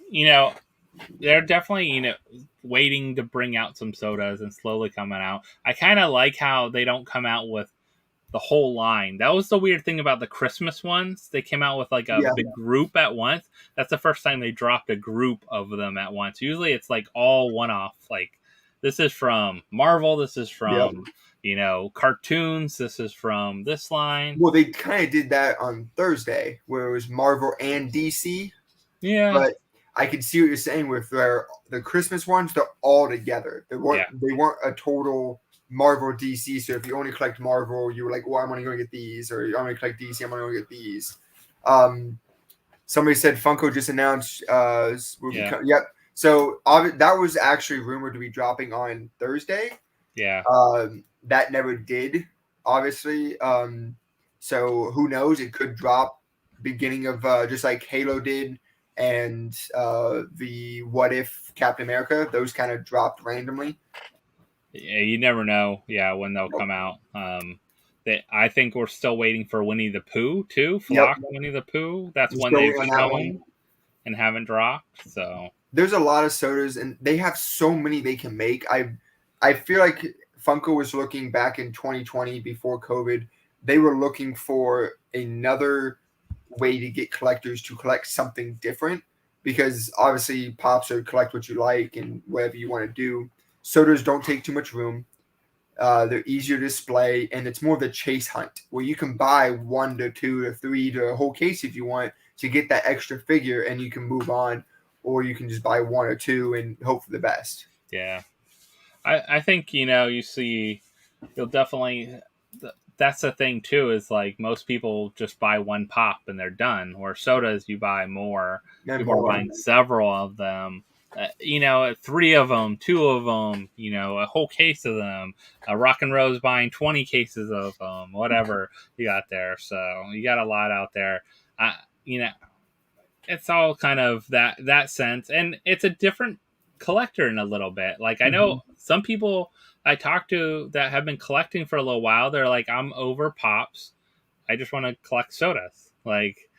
they're definitely waiting to bring out some sodas and slowly coming out. I kind of like how they don't come out with the whole line. That was the weird thing about the Christmas ones. They came out with a big group at once. That's the first time they dropped a group of them at once. Usually it's all one-off. This is from Marvel. This is from, cartoons. This is from this line. Well, they kind of did that on Thursday, where it was Marvel and DC. Yeah. But I can see what you're saying with the Christmas ones. They're all together. They weren't a total Marvel DC. So if you only collect Marvel, you were like, well, I'm only going to get these. Or you only collect DC, I'm only going to get these. Somebody said Funko just announced Yeah. Yep. So that was actually rumored to be dropping on Thursday. Yeah. That never did, obviously. So who knows? It could drop beginning of just like Halo did, and the What If Captain America. Those kind of dropped randomly. Yeah, you never know. Yeah, when they'll Nope. come out. I think we're still waiting for Winnie the Pooh too. Yep. Flock Winnie the Pooh. That's I'm one still they've waiting on that one. shown and haven't dropped. So There's a lot of sodas, and they have so many they can make. I feel like Funko was looking back in 2020 before COVID. They were looking for another way to get collectors to collect something different because obviously pops are collect what you like and whatever you want to do. Sodas don't take too much room. They're easier to display, and it's more of a chase hunt where you can buy 1 to 2 to 3 to a whole case if you want to get that extra figure, and you can move on, or you can just buy 1 or 2 and hope for the best. yeah, I think you see you'll definitely. That's the thing too. Is like most people just buy one pop and they're done. Where sodas, you buy more. And People are more, buying several of them. 3 of them, 2 of them. A whole case of them. Rock and Rose buying 20 cases of them. Whatever you got there. So you got a lot out there. Uh, you know, it's all kind of that sense, and it's a different collector in a little bit. Like I know some people I talk to that have been collecting for a little while. They're like, I'm over pops. I just want to collect sodas. Like,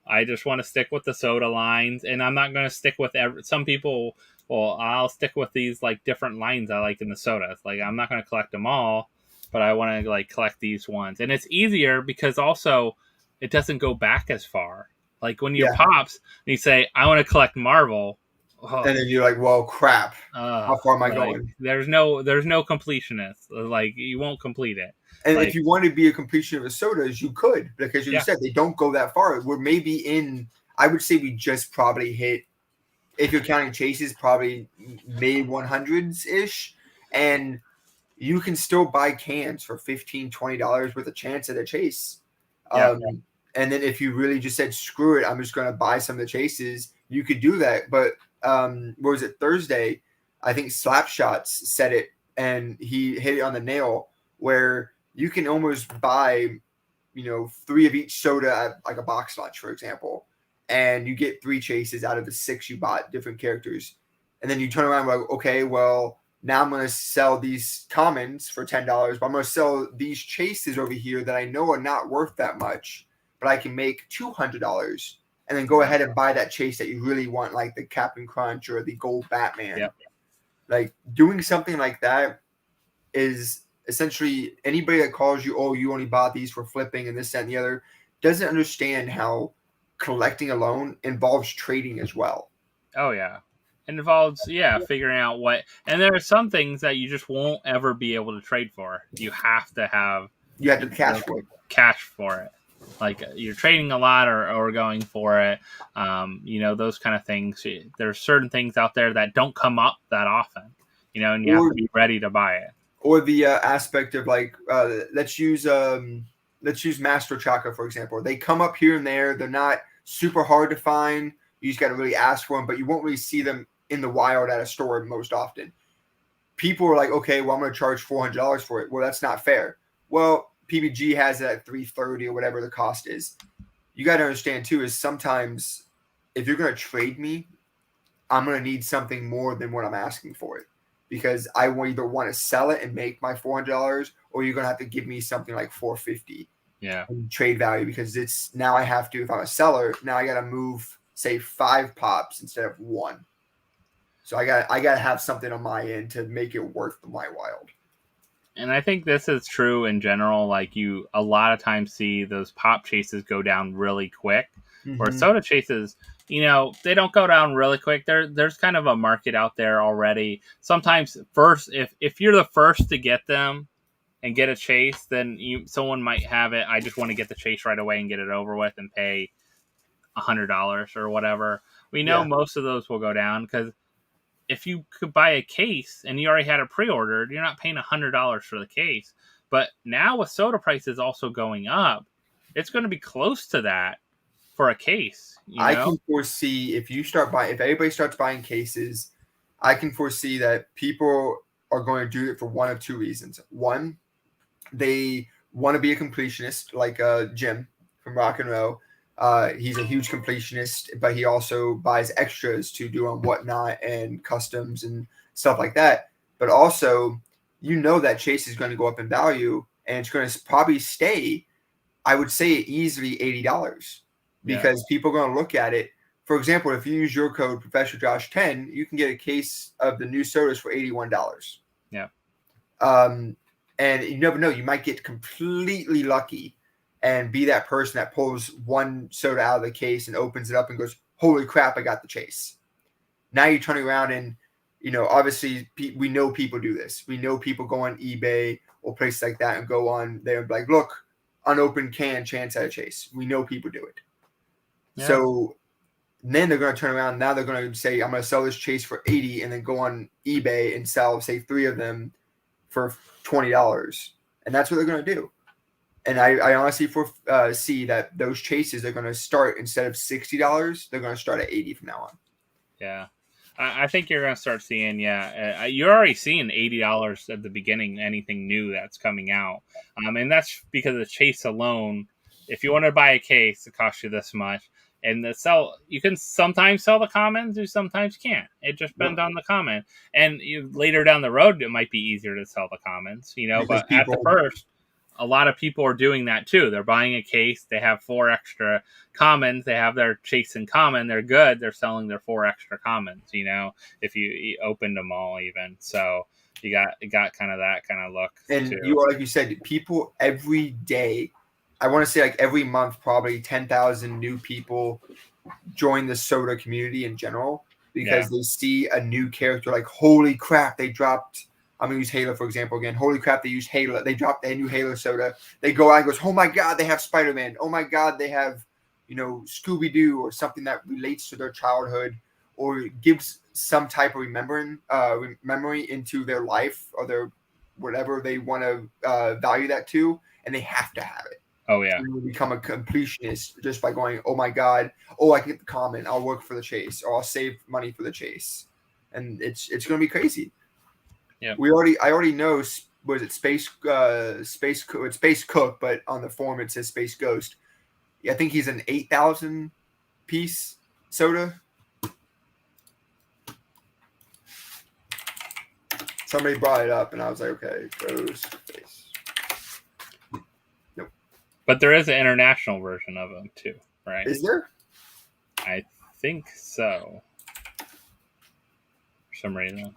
I just want to stick with the soda lines, and I'm not going to stick with some people. Well, I'll stick with these like different lines I like in the sodas. Like, I'm not going to collect them all, but I want to like collect these ones, and it's easier because also it doesn't go back as far. Like when you're yeah. pops and you say, I want to collect Marvel. Oh, And then you're like, well, crap. How far am I like going? there's no completionist. Like you won't complete it. And if Like you want to be a completion of the sodas, you could, because you yeah, said they don't go that far. We're maybe I would say we just probably hit, if you're counting chases, probably mid 100s ish. And you can still buy cans for $15-$20 with a chance at a chase. yeah, And then if you really just said, screw it, I'm just going to buy some of the chases, you could do that. But what was it, Thursday? I think Slapshots said it, and he hit it on the nail, where you can almost buy, 3 of each soda at like a box lunch, for example, and you get 3 chases out of the 6 you bought, different characters. And then you turn around and like, okay, well, now I'm going to sell these commons for $10, but I'm going to sell these chases over here that I know are not worth that much, but I can make $200, and then go ahead and buy that chase that you really want, like the Captain Crunch or the Gold Batman. yeah. Like doing something like that is essentially anybody that calls you, oh, you only bought these for flipping and this, that, and the other, doesn't understand how collecting alone involves trading as well. Oh yeah. It involves figuring out what, and there are some things that you just won't ever be able to trade for. You have to have You have to cash for it. cash for it. Like you're trading a lot or going for it. Those kind of things. There's certain things out there that don't come up that often. And you have to be ready to buy it. Or the aspect of like, let's use Master Chaka, for example. They come up here and there. They're not super hard to find. You just got to really ask for them, but you won't really see them in the wild at a store most often. People are like, okay, well, I'm going to charge $400 for it. Well, that's not fair. Well, PBG has it at $330 or whatever the cost is. You got to understand too is sometimes if you're going to trade me, I'm going to need something more than what I'm asking for it, because I will either want to sell it and make my $400, or you're going to have to give me something like $450 in trade value, because it's now I have to, if I'm a seller, now I got to move, say, 5 pops instead of 1. So I got to have something on my end to make it worth my while. And I think this is true in general. Like you a lot of times see those pop chases go down really quick, or soda chases, they don't go down really quick. There's kind of a market out there already. Sometimes first, if you're the first to get them and get a chase, then someone might have it. I just want to get the chase right away and get it over with and pay $100 or whatever. We know most of those will go down because if you could buy a case and you already had it pre-ordered, you're not paying $100 for the case. But now with soda prices also going up, it's going to be close to that for a case. You I know? can foresee if everybody starts buying cases, I can foresee that people are going to do it for one of two reasons. One, they want to be a completionist, like Jim from Rock and Roll. He's a huge completionist, but he also buys extras to do on Whatnot and customs and stuff like that. But also, that Chase is going to go up in value, and it's going to probably stay. I would say easily $80 Yeah. because people are going to look at it. For example, if you use your code ProfessorJosh10, you can get a case of the new sodas for $81. Yeah. And you never know, you might get completely lucky and be that person that pulls one soda out of the case and opens it up and goes, holy crap, I got the Chase. Now you're turning around and, obviously we know people do this. We know people go on eBay or places like that and go on there and be like, look, unopened can, chance at a Chase. We know people do it. Yeah. So then they're going to turn around. Now they're going to say, I'm going to sell this Chase for 80 and then go on eBay and sell, say, 3 of them for $20. And that's what they're going to do. And I honestly see that those Chases are going to start, instead of $60, they're going to start at 80 from now on. Yeah. I think you're going to start seeing, you're already seeing $80 at the beginning, anything new that's coming out. And that's because of the Chase alone. If you want to buy a case, it costs you this much. And you can sometimes sell the commons, you sometimes can't. It just depends on the comment. And later down the road, it might be easier to sell the commons, but at the first, a lot of people are doing that too. They're buying a case. They have 4 extra commons. They have their Chase in common. They're good. They're selling their 4 extra commons, if you opened them all even. So you got kind of that kind of look. And too. like you said, people every day, I want to say like every month, probably 10,000 new people join the soda community in general because they see a new character like, holy crap, they dropped. I'm going to use Halo, for example, again. Holy crap, they used Halo. They dropped a new Halo soda. They go out and goes, oh, my God, they have Spider-Man. Oh, my God, they have, Scooby-Doo or something that relates to their childhood or gives some type of memory into their life or their whatever they want to value that to, and they have to have it. Oh, yeah. You become a completionist just by going, oh, my God, I can get the common. I'll work for the Chase or I'll save money for the Chase. And it's going to be crazy. Yeah, I already know. Was it Space Cook? But on the form it says Space Ghost. I think he's an 8,000 piece soda. Somebody brought it up, and I was like, okay, Ghost Space. Nope. But there is an international version of them too, right? Is there? I think so. For some reason.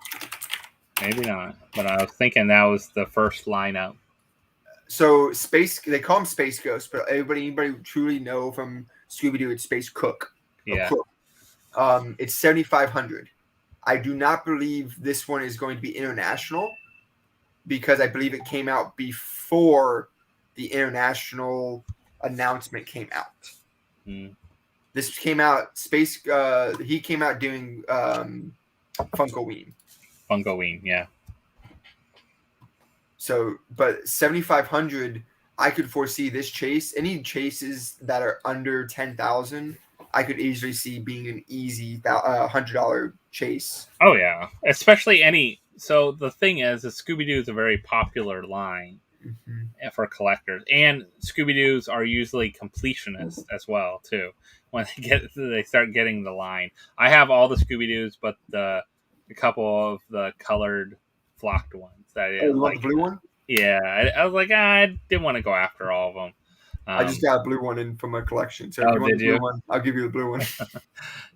Maybe not, but I was thinking that was the first lineup. So they call him Space Ghost, but anybody truly know from Scooby-Doo, it's Space Cook. Yeah. It's 7,500. I do not believe this one is going to be international because I believe it came out before the international announcement came out. This came out, he came out doing Funkoween. Funkoween, yeah. So, but 7,500, I could foresee this Chase. Any Chases that are under 10,000, I could easily see being an easy $100 Chase. Oh yeah, especially So the thing is, Scooby-Doo is a very popular line for collectors, and Scooby-Doos are usually completionists as well too. When they start getting the line, I have all the Scooby-Doos, but a couple of the colored flocked ones. You want the blue one? Yeah, I was like, I didn't want to go after all of them. I just got a blue one in from my collection. So if you want the blue one, I'll give you the blue one.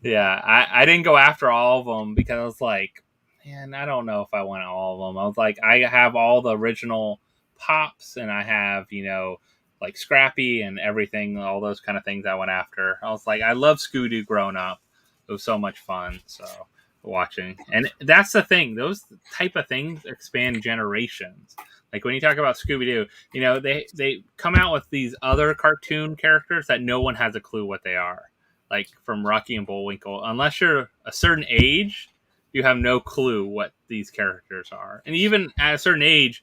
Yeah, I didn't go after all of them because I was like, man, I don't know if I want all of them. I was like, I have all the original Pops, and I have, like Scrappy and everything, all those kind of things I went after. I was like, I love Scooby-Doo growing up. It was so much fun. So watching, and that's the thing, those type of things expand generations. Like when you talk about Scooby-Doo, they come out with these other cartoon characters that no one has a clue what they are, like from Rocky and Bullwinkle. Unless you're a certain age, you have no clue what these characters are. And even at a certain age,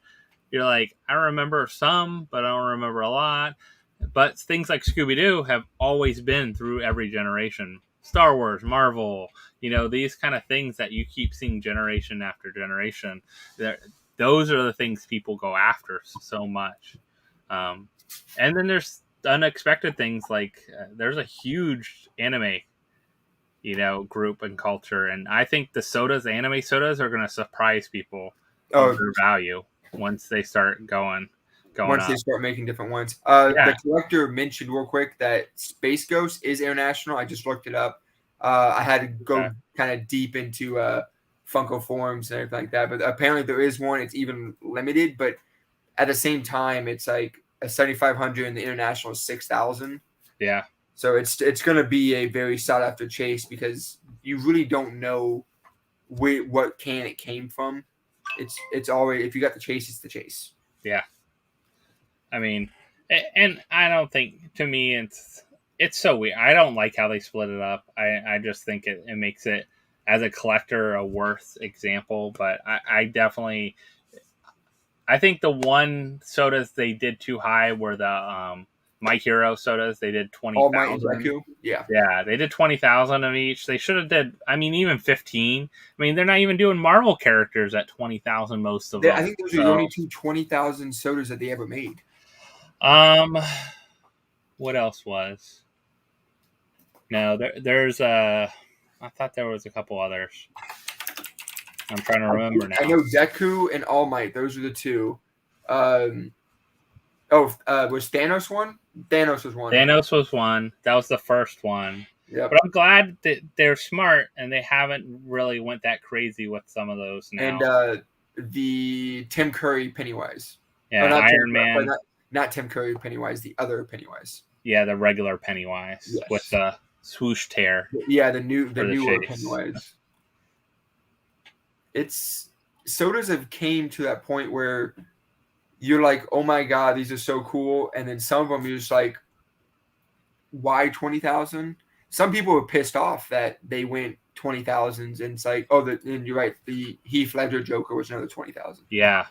you're like, I remember some, but I don't remember a lot. But things like Scooby-Doo have always been through every generation. Star Wars, Marvel, these kind of things that you keep seeing generation after generation. Those are the things people go after so much. And then there's unexpected things like there's a huge anime, group and culture. And I think the anime sodas are going to surprise people of Oh, their value once they start going once they up. start making different ones. Yeah. The collector mentioned real quick that Space Ghost is international. I just looked it up. I had to go kind of deep into Funko forums and everything like that, but apparently there is one. It's even limited, but at the same time, it's like a 7,500 and the international is 6,000. Yeah. So it's going to be a very sought after chase because you really don't know what can it came from. It's always, if you got the chase, it's the chase. Yeah. I mean, and I don't think, to me, it's so weird. I don't like how they split it up. I just think it makes it, as a collector, a worse example. But I definitely, I think the one sodas they did too high were the My Hero sodas. They did All Might and 20,000. Deku, yeah. Yeah, they did 20,000 of each. They should have did. I mean, even 15. I mean, they're not even doing Marvel characters at 20,000. Most of them. I think those are the only two 20,000 sodas that they ever made. What else was? No, there's I thought there was a couple others. I'm trying to remember now. I know Deku and All Might. Those are the two. Was Thanos one? Thanos was one. Thanos was one. That was the first one. Yep. But I'm glad that they're smart and they haven't really went that crazy with some of those now. And the Tim Curry Pennywise. Yeah, Iron Man. Not Tim Curry Pennywise, the other Pennywise. Yeah, the regular Pennywise, yes, with the swoosh tear. Yeah, the newer Pennywise. Sodas have came to that point where you're like, oh my god, these are so cool, and then some of them you're just like, why 20,000? Some people were pissed off that they went 20,000s, and it's like, and you're right, the Heath Ledger Joker was another 20,000. Yeah,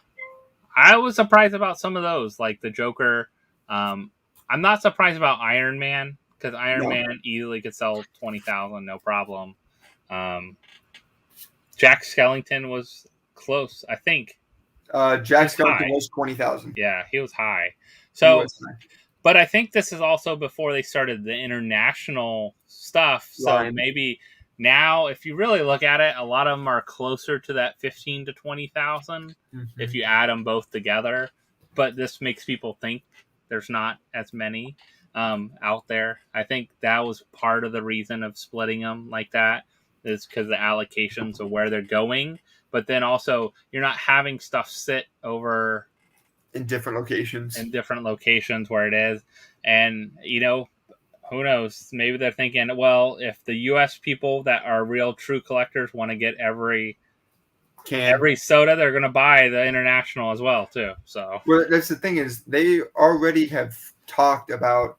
I was surprised about some of those, like the Joker. I'm not surprised about Iron Man because Iron Man easily could sell 20,000, no problem. Jack Skellington was close, I think. Jack Skellington was 20,000. Yeah, he was high. So, but I think this is also before they started the international stuff. So maybe now, if you really look at it, a lot of them are closer to that 15 to 20,000 if you add them both together. But this makes people think there's not as many out there. I think that was part of the reason of splitting them like that, is because the allocations of where they're going. But then also, you're not having stuff sit over in different locations where it is. And, who knows? Maybe they're thinking, well, if the U.S. people that are real true collectors want to get every soda, they're going to buy the international as well, too. So, well, that's the thing, is they already have talked about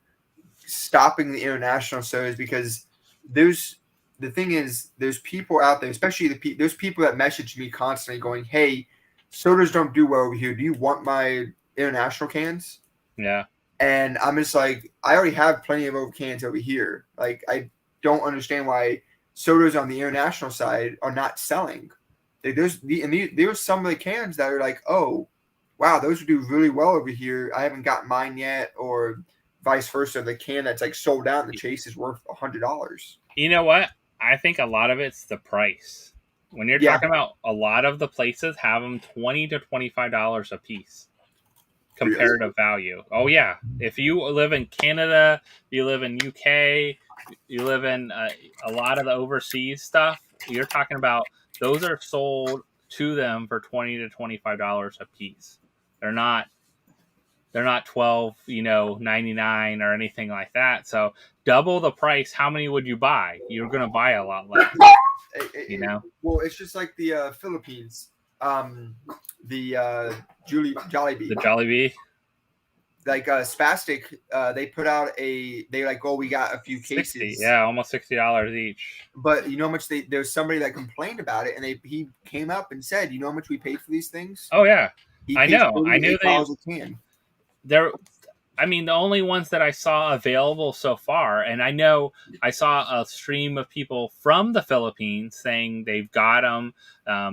stopping the international sodas because the thing is, there's people out there, especially there's people that message me constantly going, hey, sodas don't do well over here. Do you want my international cans? Yeah. And I'm just like, I already have plenty of cans over here. Like, I don't understand why sodas on the international side are not selling. There's some of the cans that are like, oh, wow, those would do really well over here. I haven't got mine yet, or vice versa. The can that's like sold out in the chase is worth $100. You know what? I think a lot of it's the price. When you're talking about a lot of the places have them $20 to $25 a piece. Comparative value. Oh yeah. If you live in Canada, you live in UK, you live in a lot of the overseas stuff, you're talking about those are sold to them for $20 to $25 a piece. They're not $12.99 or anything like that. So double the price. How many would you buy? You're going to buy a lot less. Well, it's just like the Philippines. The Jollibee. The Jollibee. Like Spastic, they put out we got a few cases. 60, yeah, almost $60 each. But you know how much there's somebody that complained about it, and he came up and said, you know how much we paid for these things? Oh yeah, I know. I knew they. I mean, the only ones that I saw available so far, and I know I saw a stream of people from the Philippines saying they've got them,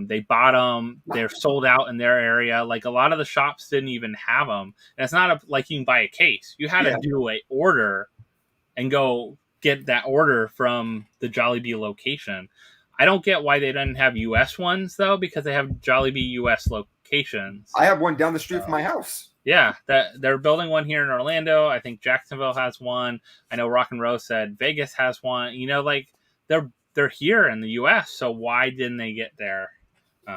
they bought them, they're sold out in their area. Like a lot of the shops didn't even have them. And it's not like you can buy a case. You had to do a order and go get that order from the Jollibee location. I don't get why they didn't have US ones though, because they have Jollibee US locations. I have one down the street from my house. Yeah, that they're building one here in Orlando. I think Jacksonville has one. I know Rock and Roll said Vegas has one. You know, like they're here in the US, so why didn't they get there?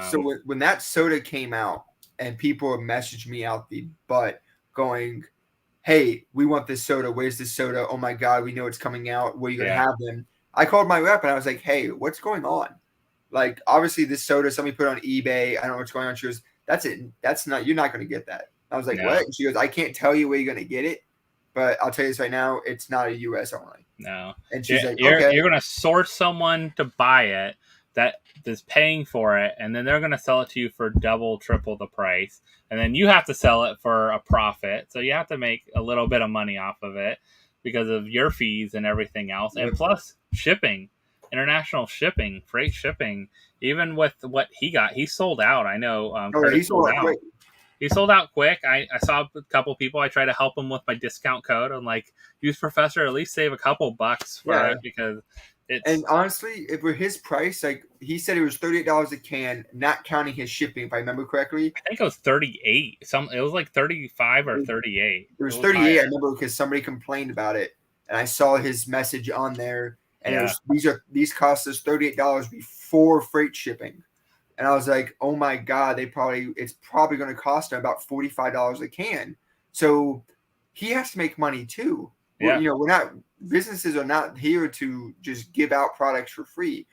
So when that soda came out and people messaged me out the butt going, hey, we want this soda. Where's this soda? Oh my God, we know it's coming out. Where are you going to have them? I called my rep and I was like, hey, what's going on? Like, obviously this soda, somebody put it on eBay. I don't know what's going on. She goes, that's it. That's not, you're not going to get that. I was like, what? And she goes, I can't tell you where you're going to get it, but I'll tell you this right now. It's not a US only. No. And she's like, okay. You're going to source someone to buy it that is paying for it, and then they're going to sell it to you for double, triple the price. And then you have to sell it for a profit. So you have to make a little bit of money off of it because of your fees and everything else. And plus shipping, international shipping, freight shipping, even with what he got, he sold out. I know. He sold out quick. He sold out quick. I saw a couple people. I tried to help him with my discount code. I'm like, use Professor, at least save a couple bucks for it because and honestly, if for his price, like he said, it was $38 a can, not counting his shipping, if I remember correctly. I think it was 38. It was like 35 or 38. It was 38. I remember because somebody complained about it, and I saw his message on there. And it was, these cost us $38 before freight shipping, and I was like, oh my God, it's probably going to cost him about $45 a can. So he has to make money too. Yeah. Businesses are not here to just give out products for free.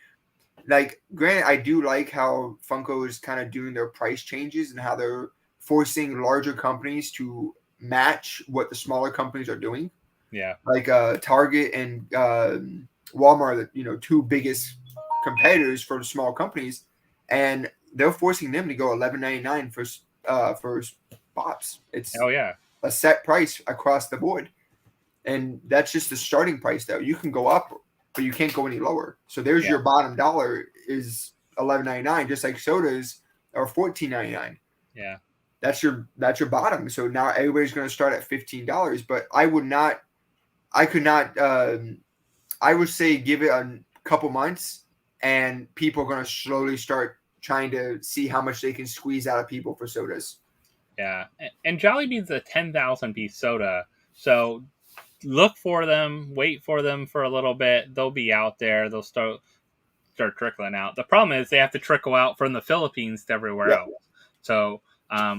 Like, granted, I do like how Funko is kind of doing their price changes and how they're forcing larger companies to match what the smaller companies are doing. Yeah. Like Target and Walmart, the two biggest competitors for the small companies, and they're forcing them to go $11.99 for Pops. It's a set price across the board. And that's just the starting price, though. You can go up, but you can't go any lower. So there's your bottom dollar is $11.99, just like sodas are $14.99. Yeah, that's your bottom. So now everybody's going to start at $15. But I would say give it a couple months, and people are going to slowly start trying to see how much they can squeeze out of people for sodas. Yeah, and Jollibee's a 10,000 piece soda, so look for them, wait for them for a little bit. They'll be out there. They'll start trickling out. The problem is they have to trickle out from the Philippines to everywhere else. So, I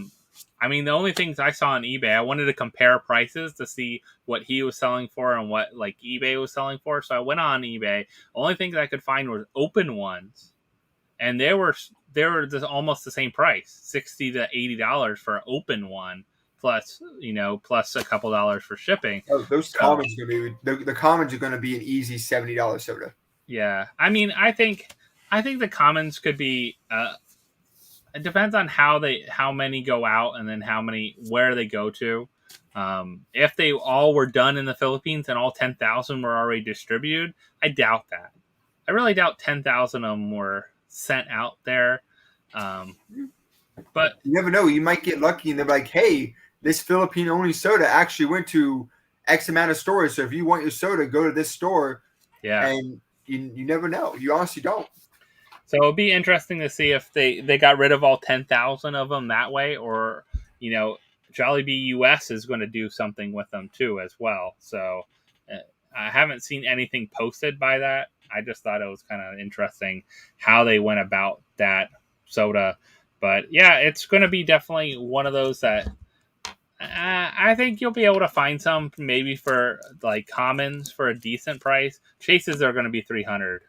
mean, the only things I saw on eBay, I wanted to compare prices to see what he was selling for and what like eBay was selling for. So I went on eBay. The only things I could find were open ones, and they were just almost the same price, $60 to $80 for an open one. Plus a couple dollars for shipping. Oh, those commons are going to be the commons are going to be an easy $70 soda. Yeah, I mean, I think the commons could be. It depends on how many go out and then where they go to. If they all were done in the Philippines and all 10,000 were already distributed, I doubt that. I really doubt 10,000 of them were sent out there. But you never know. You might get lucky and they're like, hey, this Philippine-only soda actually went to X amount of stores. So if you want your soda, go to this store. Yeah. And you never know. You honestly don't. So it'll be interesting to see if they got rid of all 10,000 of them that way, or, Jollibee US is going to do something with them too as well. So I haven't seen anything posted by that. I just thought it was kind of interesting how they went about that soda. But yeah, it's going to be definitely one of those that I think you'll be able to find some maybe for like commons for a decent price. Chases are going to be $300.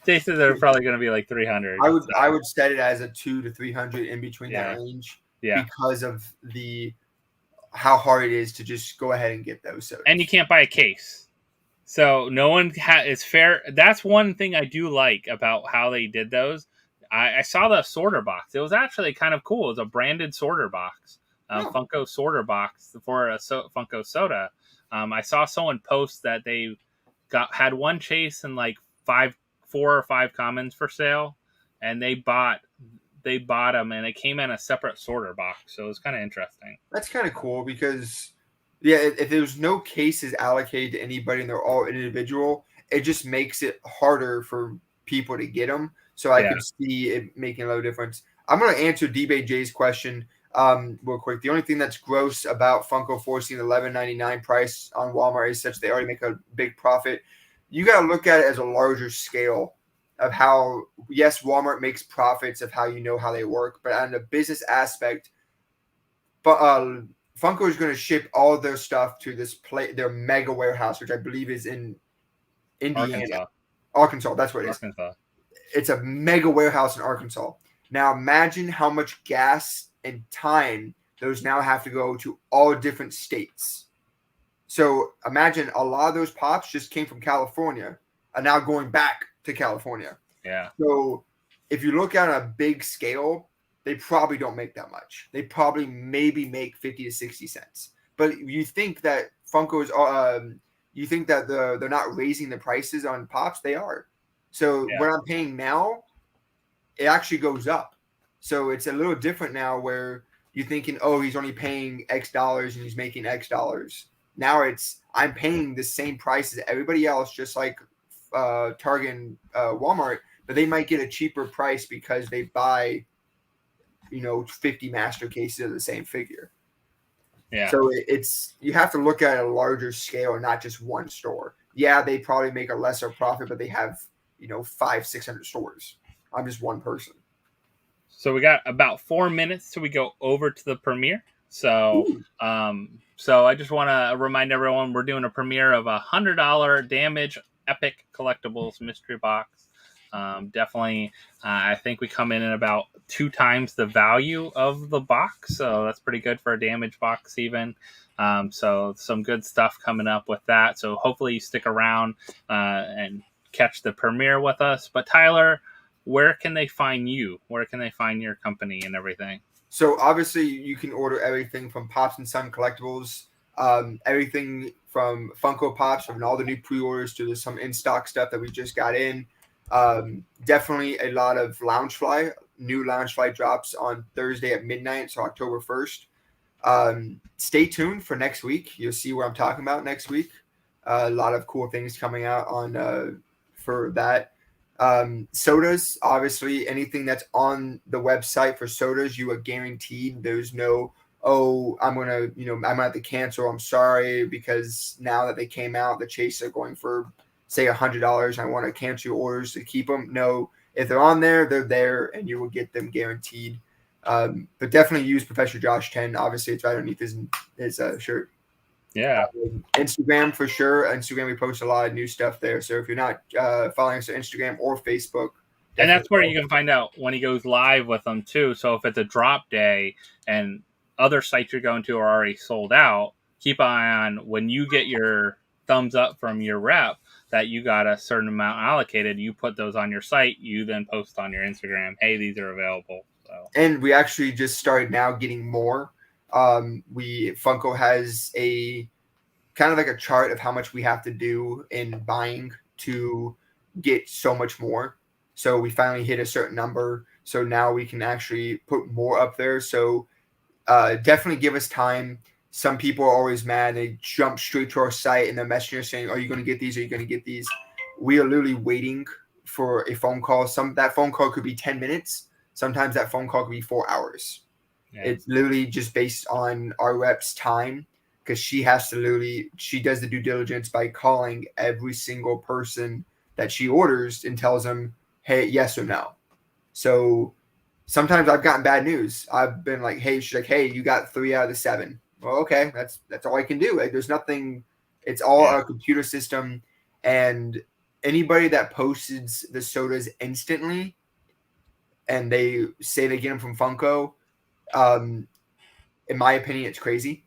Chases are probably going to be like $300. I would set it as a $200 to $300 in between that range. Yeah, because of how hard it is to just go ahead and get those sodas. And you can't buy a case, so no one is fair. That's one thing I do like about how they did those. I saw the sorter box. It was actually kind of cool. It was a branded sorter box. No, Funko sorter box for a Funko soda. I saw someone post that they had one chase and like 4 or 5 commons for sale, and they bought them, and it came in a separate sorter box, so it was kind of interesting. that's kind of cool because, yeah, if there's no cases allocated to anybody and they're all individual, it just makes it harder for people to get them. So I Yeah, could see it making a little difference. I'm going to answer DBJ's question real quick. The only thing that's gross about Funko forcing the $11.99 price on Walmart is such they already make a big profit. You got to look at it as a larger scale of how, yes, Walmart makes profits of how you know how they work, but on the business aspect, but Funko is going to ship all of their stuff to their mega warehouse, which I believe is in Indiana, Arkansas, Arkansas. That's what it is. Arkansas. It's a mega warehouse in Arkansas. Now imagine how much gas and time those now have to go to all different states. So imagine a lot of those pops just came from California and now going back to California. Yeah, So if you look at a big scale, they probably don't make that much. They probably maybe make 50 to 60 cents. But you think that you think that they're not raising the prices on pops? They are. So yeah, what I'm paying now, it actually goes up. So it's a little different now where you're thinking, oh, he's only paying X dollars and he's making X dollars. Now I'm paying the same price as everybody else, just like Target and Walmart, but they might get a cheaper price because they buy 50 master cases of the same figure. yeah. So it's you have to look at a larger scale and not just one store. Yeah, they probably make a lesser profit, but they have 500-600 stores. I'm just one person. So we got about 4 minutes till we go over to the premiere. So, Ooh. so I just want to remind everyone we're doing a premiere of $100 Damage Epic Collectibles mystery box. Definitely, I think we come in at about 2 times the value of the box, so that's pretty good for a Damage box, even. So some good stuff coming up with that. So hopefully you stick around and catch the premiere with us. But Tyler, where can they find you? Where can they find your company and everything? So obviously you can order everything from PopsNSon Collectibles, everything from Funko Pops, from all the new pre-orders to some in-stock stuff that we just got in. Definitely a lot of Loungefly. New Loungefly drops on Thursday at midnight, so October 1st. Stay tuned for next week. You'll see what I'm talking about next week. A lot of cool things coming out on for that. Sodas, obviously, anything that's on the website for sodas, you are guaranteed. There's no, oh, I'm gonna have to cancel. I'm sorry because now that they came out, the chase are going for say $100. I want to cancel your orders to keep them. No, if they're on there, they're there, and you will get them guaranteed. But definitely use Professor Josh 10. Obviously, it's right underneath his shirt. Yeah. Instagram for sure. Instagram, we post a lot of new stuff there. So if you're not following us on Instagram or Facebook, And definitely that's where follow you us. can find out when he goes live with them too. So if it's a drop day and other sites you're going to are already sold out, keep an eye on when you get your thumbs up from your rep that you got a certain amount allocated. You put those on your site. You then post on your Instagram, hey, these are available. So And we actually just started now getting more. We Funko has a kind of like a chart of how much we have to do in buying to get so much more. So we finally hit a certain number. So now we can actually put more up there. So definitely give us time. Some people are always mad. They jump straight to our site and they're messaging us saying, "Are you going to get these? Are you going to get these?" We are literally waiting for a phone call. That phone call could be 10 minutes. Sometimes that phone call could be 4 hours. yeah, It's literally just based on our rep's time because she does the due diligence by calling every single person that she orders and tells them, hey, yes or no. So sometimes I've gotten bad news. I've been like, hey, she's like, hey, you got 3 out of the 7. Well, okay, that's all I can do. Like, there's nothing. It's all yeah, a computer system, and anybody that posts the sodas instantly and they say they get them from Funko, um, in my opinion, it's crazy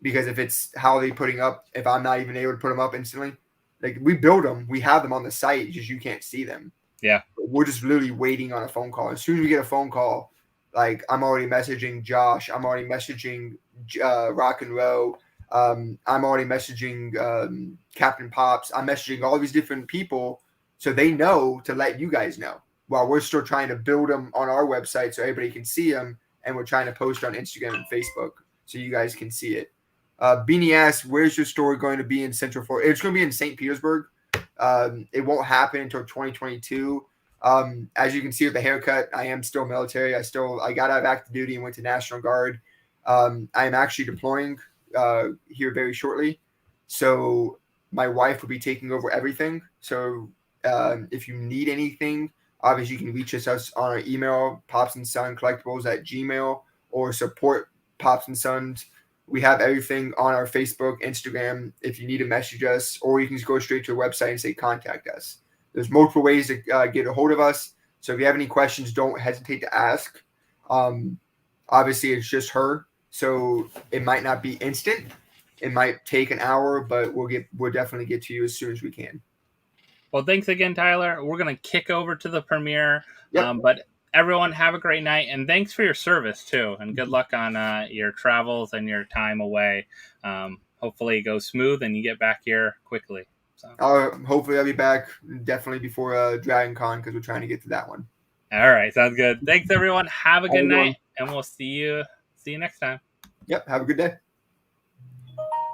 because if it's how they putting up, if I'm not even able to put them up instantly, like we build them, we have them on the site, just you can't see them. yeah. We're just literally waiting on a phone call. As soon as we get a phone call, Like I'm already messaging Josh. I'm already messaging Rock and Row. I'm already messaging Captain Pops. I'm messaging all these different people so they know to let you guys know. While we're still trying to build them on our website so everybody can see them, and we're trying to post on Instagram and Facebook so you guys can see it. Beanie asks, "Where's your store going to be in Central Florida?" It's going to be in St. Petersburg. It won't happen until 2022. As you can see with the haircut, I am still military. I got out of active duty and went to National Guard. I am actually deploying here very shortly, so my wife will be taking over everything. So if you need anything, obviously you can reach us on our email, PopsNSon Collectibles at Gmail, or support Pops and Sons. We have everything on our Facebook, Instagram. If you need to message us, or you can just go straight to our website and say contact us. There's multiple ways to get a hold of us. So if you have any questions, don't hesitate to ask. Um, Obviously, it's just her, so it might not be instant. It might take an hour, but we'll definitely get to you as soon as we can. Well, thanks again, Tyler. We're going to kick over to the premiere. Yep. But everyone, have a great night. And thanks for your service, too. And good luck on your travels and your time away. Hopefully it goes smooth and you get back here quickly. So. Hopefully I'll be back definitely before Dragon Con because we're trying to get to that one. All right. Sounds good. Thanks, everyone. Have a good night. And we'll see you next time. Yep. Have a good day.